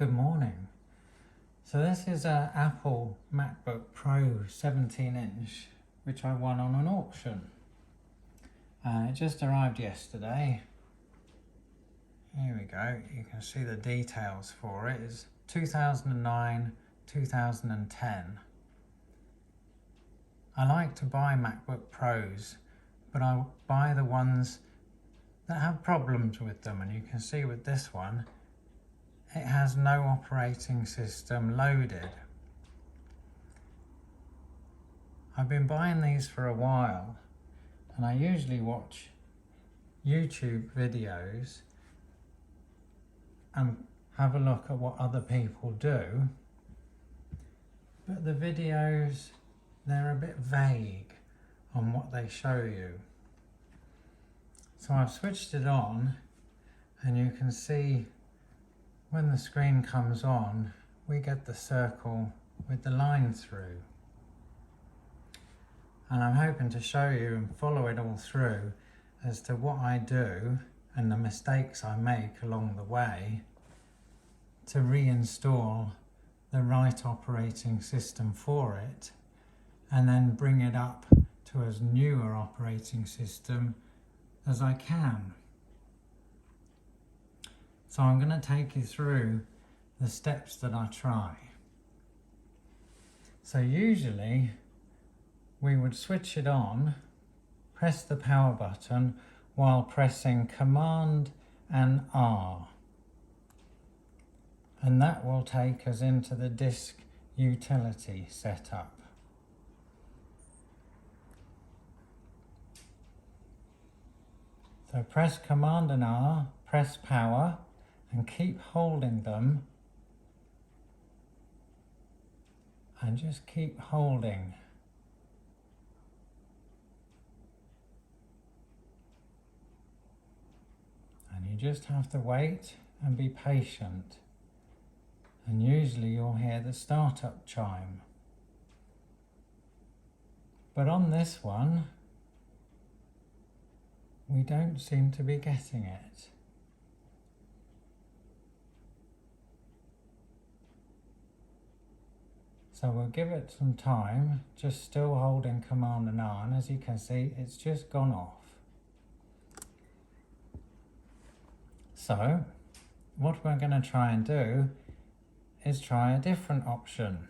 Good morning. So this is an Apple MacBook Pro 17-inch which I won on an auction. It just arrived yesterday. Here we go, you can see the details for it. It's 2009, 2010. I like to buy MacBook Pros, but I buy the ones that have problems with them, and you can see with this one, it has no operating system loaded. I've been buying these for a while, and I usually watch YouTube videos and have a look at what other people do, but the videos, they're a bit vague on what they show you. So I've switched it on, and you can see when the screen comes on, we get the circle with the line through. And I'm hoping to show you and follow it all through as to what I do and the mistakes I make along the way to reinstall the right operating system for it, and then bring it up to as newer operating system as I can. So I'm going to take you through the steps that I try. So usually we would switch it on, press the power button while pressing Command and R. And that will take us into the disk utility setup. So press Command and R, press power, and keep holding them, and just keep holding. And you just have to wait and be patient, and usually you'll hear the startup chime. But on this one, we don't seem to be getting it. So we'll give it some time, just still holding Command and R, and as you can see, it's just gone off. So what we're going to try and do is try a different option.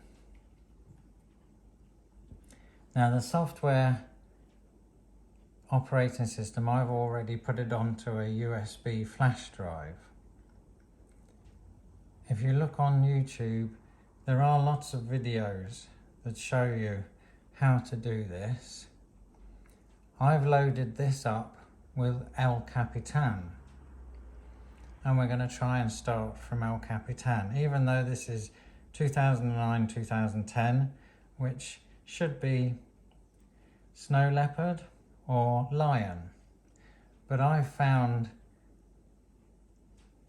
Now the software operating system, I've already put it onto a USB flash drive. If you look on YouTube, there are lots of videos that show you how to do this. I've loaded this up with El Capitan, and we're going to try and start from El Capitan, even though this is 2009-2010, which should be Snow Leopard or Lion. But I've found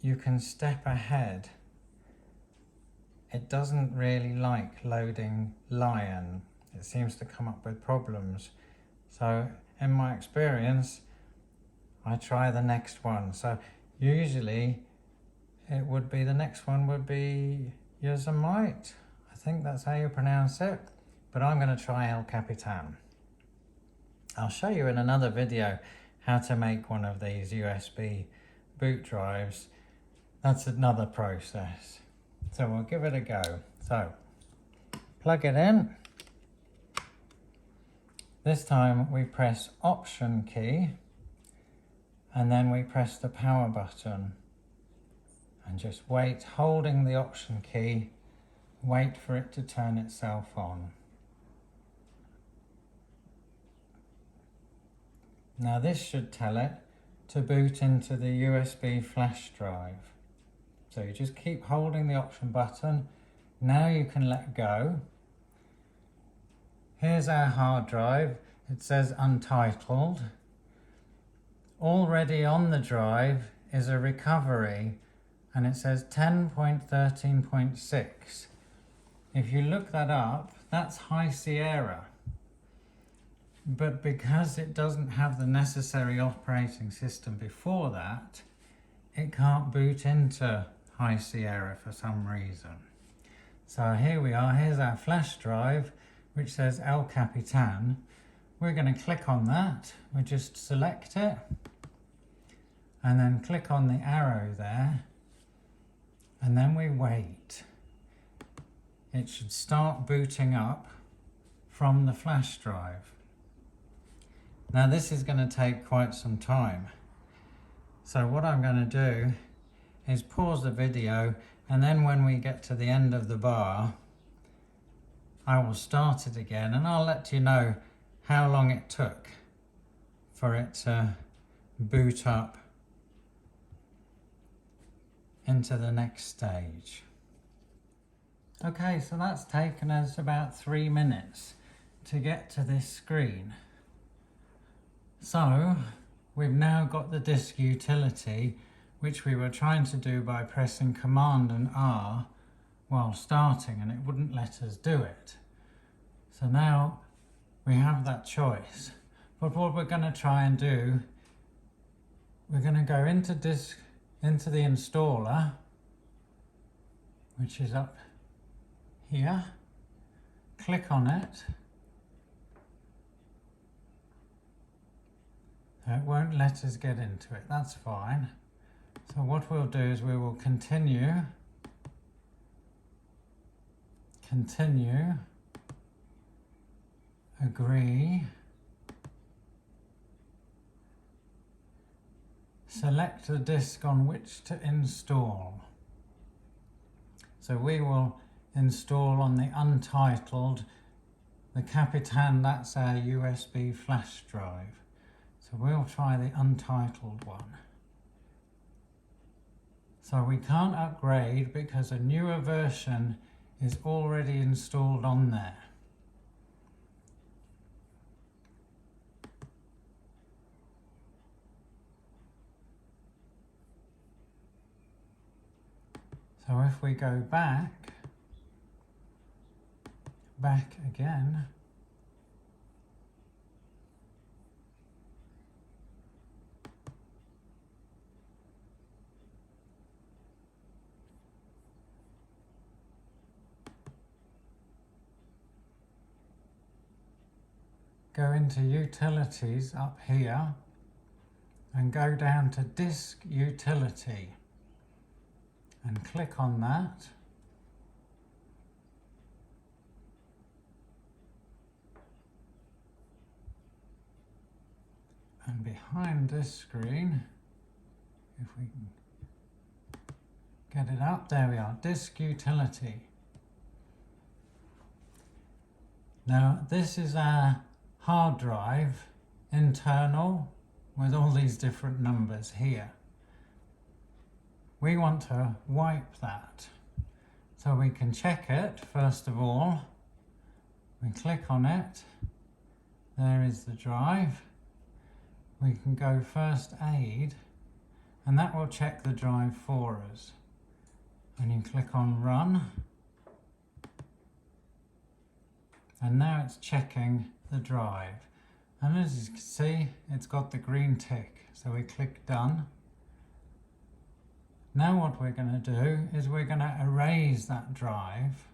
you can step ahead. It doesn't really like loading Lion. It seems to come up with problems. So in my experience, I try the next one. So usually it would be, the next one would be Yosemite. I think that's how you pronounce it. But I'm going to try El Capitan. I'll show you in another video how to make one of these USB boot drives. That's another process. So we'll give it a go. So plug it in. This time we press Option key, and then we press the power button, and just wait, holding the Option key, wait for it to turn itself on. Now this should tell it to boot into the USB flash drive. So you just keep holding the Option button. Now you can let go. Here's our hard drive. It says untitled. Already on the drive is a recovery, and it says 10.13.6. If you look that up, that's High Sierra. But because it doesn't have the necessary operating system before that, it can't boot into high C error for some reason. So here we are, here's our flash drive which says El Capitan. We're going to click on that, we just select it and then click on the arrow there and then we wait. It should start booting up from the flash drive. Now this is going to take quite some time. So what I'm going to do is pause the video and then when we get to the end of the bar, I will start it again and I'll let you know how long it took for it to boot up into the next stage. Okay, so that's taken us about 3 minutes to get to this screen. So we've now got the disk utility, which we were trying to do by pressing Command and R while starting, and it wouldn't let us do it. So now we have that choice. But what we're going to try and do, we're going to go into the installer, which is up here, click on it. It won't let us get into it, that's fine. So what we'll do is we will continue, agree, select the disk on which to install. So we will install on the untitled, the Capitan, that's our USB flash drive. So we'll try the untitled one. So we can't upgrade because a newer version is already installed on there. So if we go back again, go into Utilities up here and go down to Disk Utility and click on that. And behind this screen, if we can get it up, there we are, Disk Utility. Now this is our hard drive, internal, with all these different numbers here. We want to wipe that. So we can check it, first of all. We click on it. There is the drive. We can go First Aid, and that will check the drive for us. And you click on Run. And now it's checking the drive. And as you can see, it's got the green tick. So we click Done. Now what we're going to do is we're going to erase that drive.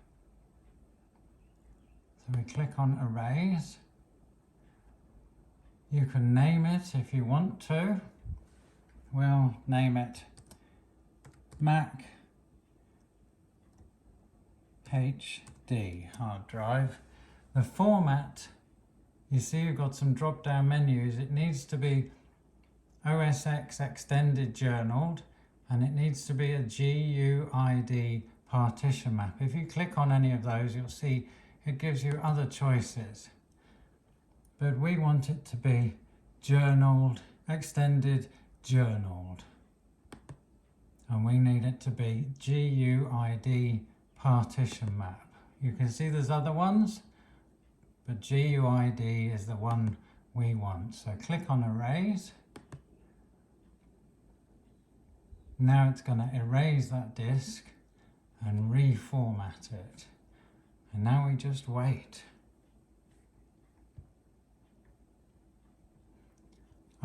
So we click on Erase. You can name it if you want to. We'll name it Mac HD hard drive. The format, you see you've got some drop down menus. It needs to be OS X extended journaled, and it needs to be a GUID partition map. If you click on any of those, you'll see it gives you other choices. But we want it to be journaled, extended journaled. And we need it to be GUID partition map. You can see there's other ones, but GUID is the one we want. So click on Erase. Now it's going to erase that disk and reformat it. And now we just wait.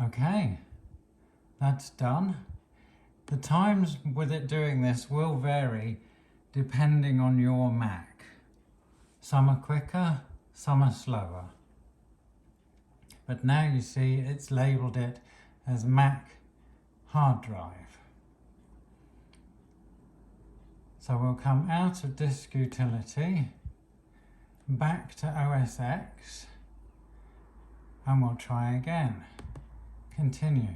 Okay, that's done. The times with it doing this will vary depending on your Mac. Some are quicker, some are slower. But now you see it's labelled it as Mac hard drive. So we'll come out of disk utility, back to OS X, and we'll try again. Continue,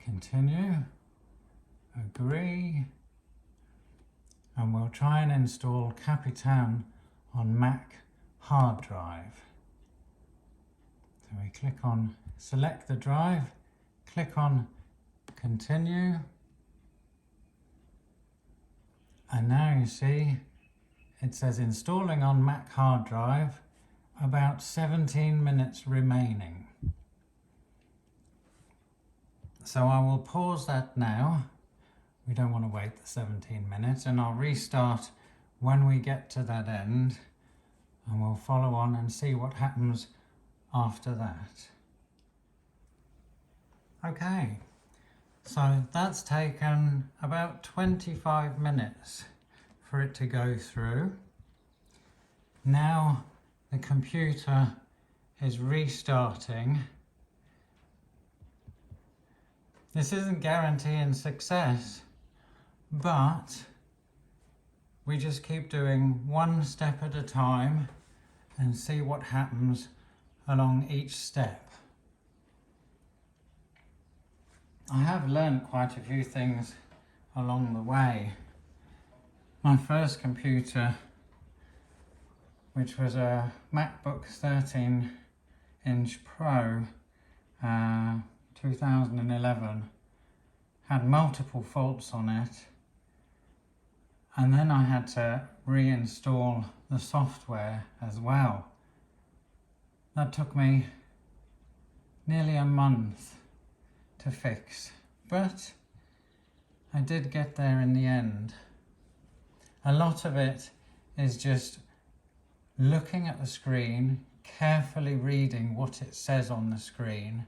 continue, agree, and we'll try and install Capitan on Mac hard drive. So we click on, select the drive, click on continue, and now you see it says installing on Mac hard drive, about 17 minutes remaining. So I will pause that now. We don't want to wait the 17 minutes, and I'll restart when we get to that end, and we'll follow on and see what happens after that. Okay, so that's taken about 25 minutes for it to go through. Now the computer is restarting. This isn't guaranteeing success, but we just keep doing one step at a time and see what happens along each step. I have learned quite a few things along the way. My first computer, which was a MacBook 13-inch Pro 2011, had multiple faults on it, and then I had to reinstall the software as well. That took me nearly a month to fix, but I did get there in the end. A lot of it is just looking at the screen, carefully reading what it says on the screen,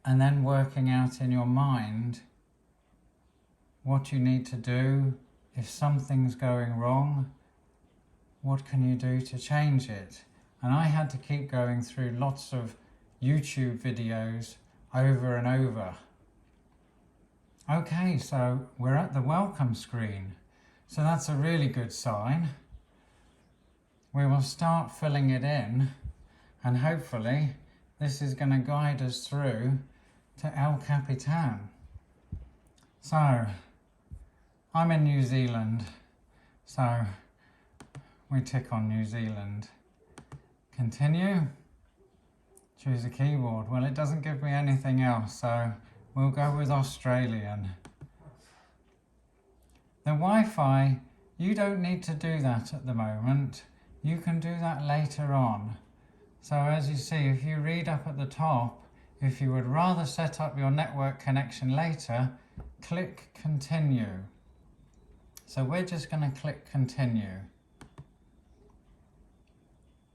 and then working out in your mind what you need to do. If something's going wrong, what can you do to change it? And I had to keep going through lots of YouTube videos over and over. Okay, so we're at the welcome screen. So that's a really good sign. We will start filling it in, and hopefully this is going to guide us through to El Capitan. So I'm in New Zealand, so we tick on New Zealand. Continue, choose a keyboard. Well, it doesn't give me anything else, so we'll go with Australian. The Wi-Fi, you don't need to do that at the moment. You can do that later on. So as you see, if you read up at the top, if you would rather set up your network connection later, click continue. So we're just going to click continue.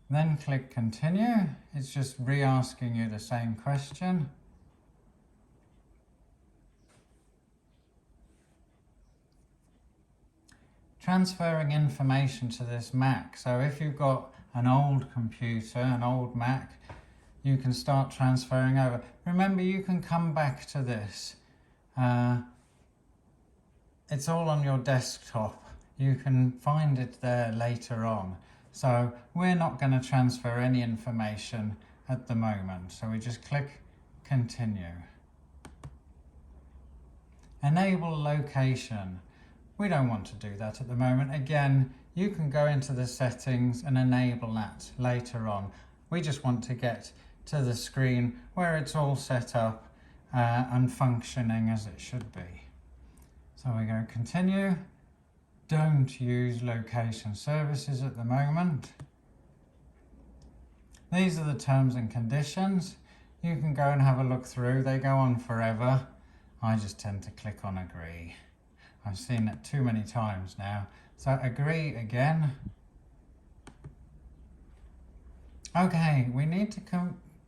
Then click continue. It's just re-asking you the same question. Transferring information to this Mac. So if you've got an old computer, an old Mac, you can start transferring over. Remember, you can come back to this. It's all on your desktop. You can find it there later on. So we're not going to transfer any information at the moment. So we just click continue. Enable location. We don't want to do that at the moment. Again, you can go into the settings and enable that later on. We just want to get to the screen where it's all set up and functioning as it should be. So we go continue. Don't use location services at the moment. These are the terms and conditions. You can go and have a look through. They go on forever. I just tend to click on agree. I've seen it too many times now. So agree again. Okay, we need to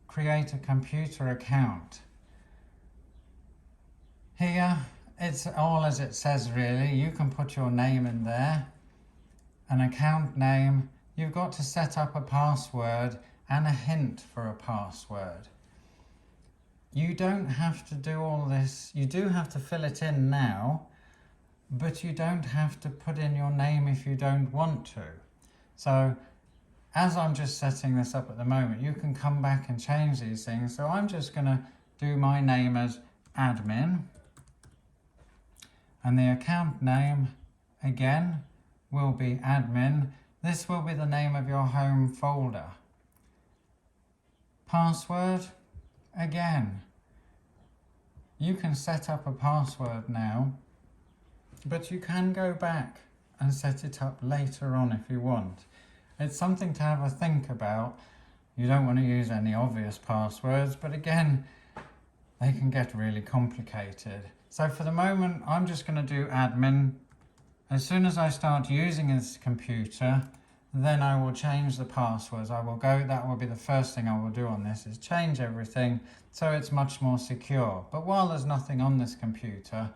create a computer account. Here, it's all as it says really. You can put your name in there, an account name. You've got to set up a password and a hint for a password. You don't have to do all this. You do have to fill it in now, but you don't have to put in your name if you don't want to. So as I'm just setting this up at the moment, you can come back and change these things. So I'm just going to do my name as admin, and the account name again will be admin. This will be the name of your home folder. Password, again, you can set up a password now, but you can go back and set it up later on if you want. It's something to have a think about. You don't want to use any obvious passwords, but again, they can get really complicated. So for the moment, I'm just going to do admin. As soon as I start using this computer, then I will change the passwords. That will be the first thing I will do on this, is change everything so it's much more secure. But while there's nothing on this computer,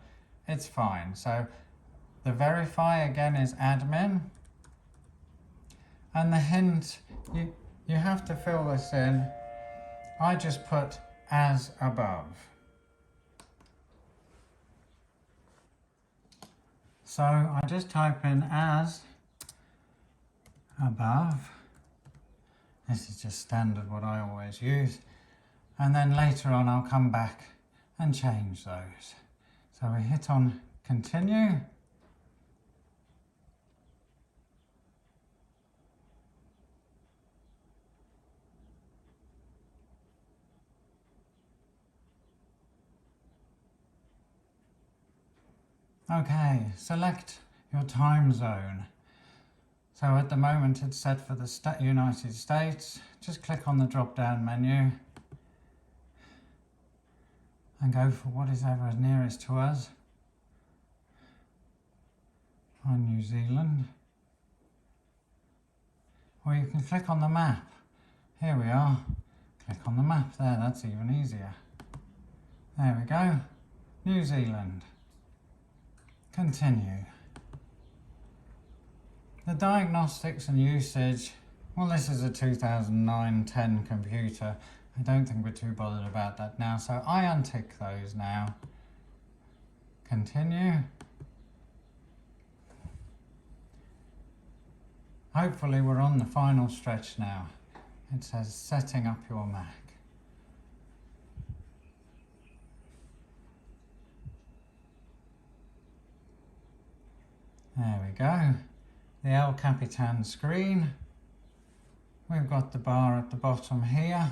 it's fine. So the verify again is admin. And the hint, you have to fill this in. I just put as above. So I just type in as above. This is just standard what I always use. And then later on I'll come back and change those. So we hit on continue. Okay, select your time zone. So at the moment it's set for the United States. Just click on the drop down menu and go for what is ever nearest to us. On New Zealand. Or you can click on the map. Here we are. Click on the map there, that's even easier. There we go. New Zealand. Continue. The diagnostics and usage, well, this is a 2009-10 computer. I don't think we're too bothered about that now, so I untick those now. Continue. Hopefully we're on the final stretch now. It says setting up your Mac. There we go. The El Capitan screen. We've got the bar at the bottom here.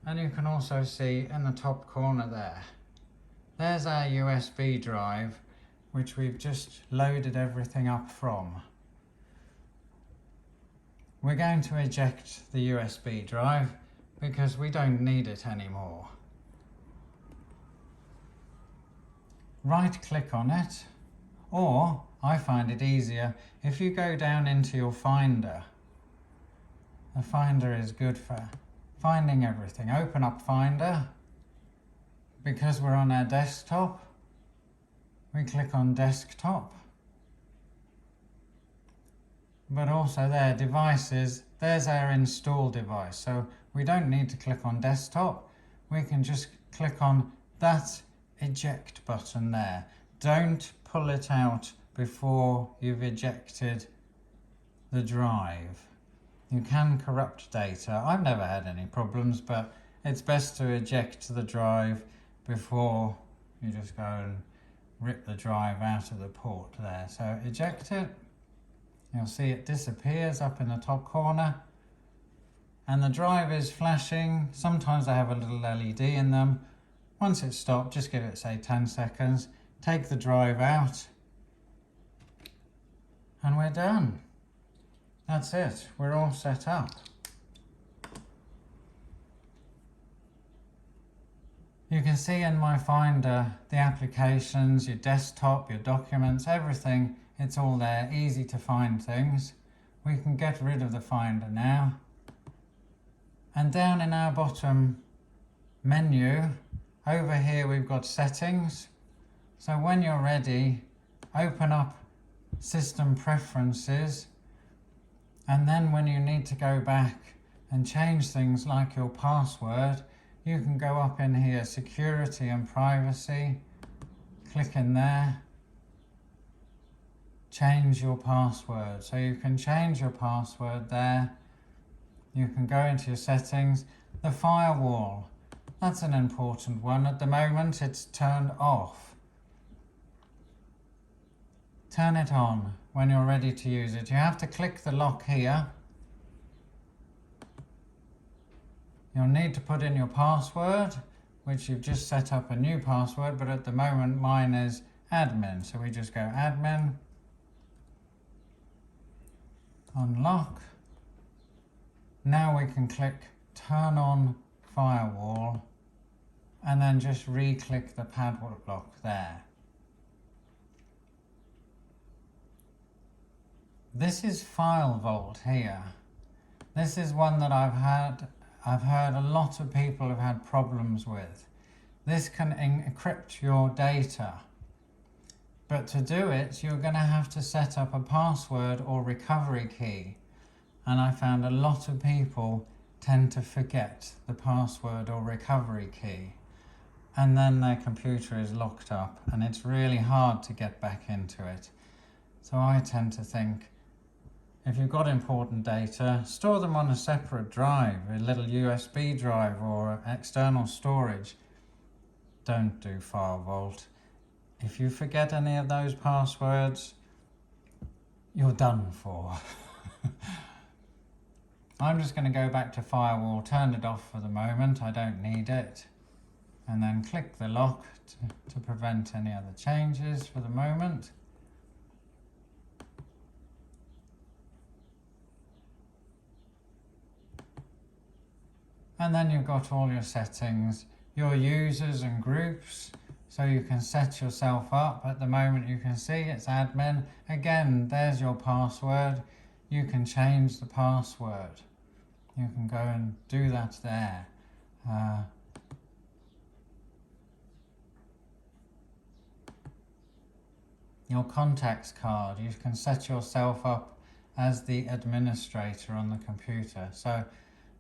And you can also see in the top corner there. There's our USB drive, which we've just loaded everything up from. We're going to eject the USB drive because we don't need it anymore. Right click on it. Or, I find it easier, if you go down into your Finder. The Finder is good for finding everything. Open up Finder. Because we're on our desktop, we click on Desktop. But also there, Devices, there's our install device. So we don't need to click on Desktop. We can just click on that Eject button there. Don't pull it out before you've ejected the drive. You can corrupt data. I've never had any problems, but it's best to eject the drive before you just go and rip the drive out of the port there. So eject it. You'll see it disappears up in the top corner. And the drive is flashing. Sometimes they have a little LED in them. Once it's stopped, just give it, say, 10 seconds. Take the drive out, and we're done. That's it, we're all set up. You can see in my Finder the applications, your desktop, your documents, everything. It's all there, easy to find things. We can get rid of the Finder now. And down in our bottom menu, over here we've got settings. So when you're ready, open up system preferences, and then when you need to go back and change things like your password, you can go up in here, security and privacy, click in there, change your password. So you can change your password there. You can go into your settings. The firewall, that's an important one. At the moment it's turned off. Turn it on when you're ready to use it. You have to click the lock here. You'll need to put in your password, which you've just set up a new password, but at the moment mine is admin. So we just go admin, unlock. Now we can click turn on firewall and then just re-click the padlock there. This is File Vault here. This is one that I've heard a lot of people have had problems with. This can encrypt your data. But to do it, you're going to have to set up a password or recovery key. And I found a lot of people tend to forget the password or recovery key. And then their computer is locked up and it's really hard to get back into it. So I tend to think, if you've got important data, store them on a separate drive, a little USB drive or external storage. Don't do File Vault. If you forget any of those passwords, you're done for. I'm just going to go back to Firewall, turn it off for the moment, I don't need it. And then click the lock to prevent any other changes for the moment. And then you've got all your settings, your users and groups, so you can set yourself up. At the moment you can see it's admin. Again, there's your password. You can change the password. You can go and do that there. Your contacts card, you can set yourself up as the administrator on the computer. So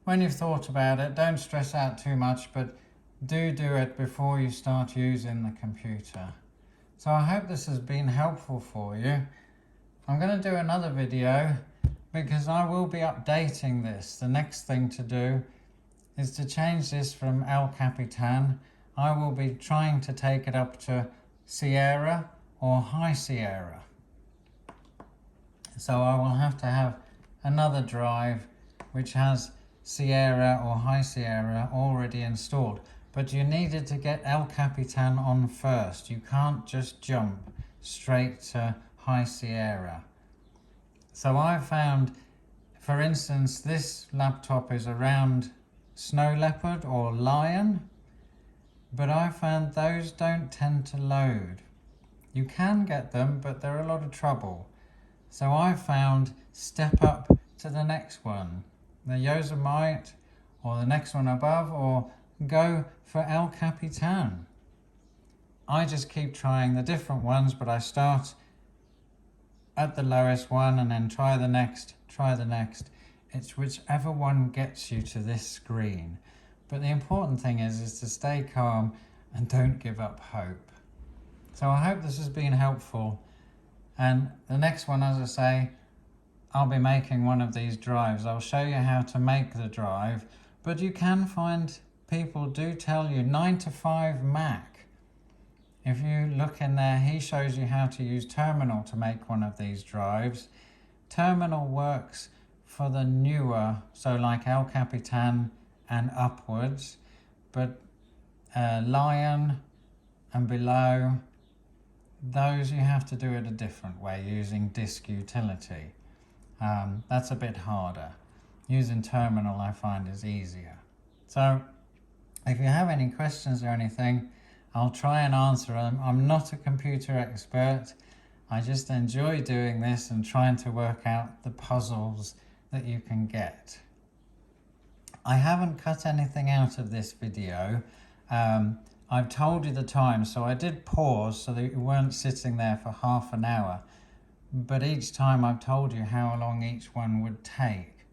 when you've thought about it, don't stress out too much, but do it before you start using the computer. So I hope this has been helpful for you. I'm going to do another video because I will be updating this. The next thing to do is to change this from El Capitan. I will be trying to take it up to Sierra or High Sierra. So I will have to have another drive which has Sierra or High Sierra already installed, but you needed to get El Capitan on first. You can't just jump straight to High Sierra. So I found, for instance, this laptop is around Snow Leopard or Lion, but I found those don't tend to load. You can get them, but they're a lot of trouble. So I found step up to the next one, the Yosemite, or the next one above, or go for El Capitan. I just keep trying the different ones, but I start at the lowest one and then try the next. It's whichever one gets you to this screen. But the important thing is to stay calm and don't give up hope. So I hope this has been helpful. And the next one, as I say, I'll be making one of these drives. I'll show you how to make the drive, but you can find people do tell you 9to5Mac. If you look in there, he shows you how to use Terminal to make one of these drives. Terminal works for the newer, so like El Capitan and upwards, but Lion and below, those you have to do it a different way using disk utility. That's a bit harder. Using Terminal I find is easier. So if you have any questions or anything, I'll try and answer them. I'm not a computer expert. I just enjoy doing this and trying to work out the puzzles that you can get. I haven't cut anything out of this video. I've told you the time, so I did pause so that you weren't sitting there for half an hour. But each time I've told you how long each one would take.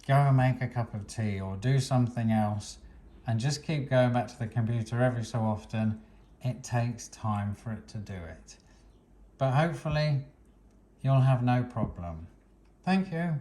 Go and make a cup of tea or do something else and just keep going back to the computer every so often. It takes time for it to do it. But hopefully you'll have no problem. Thank you.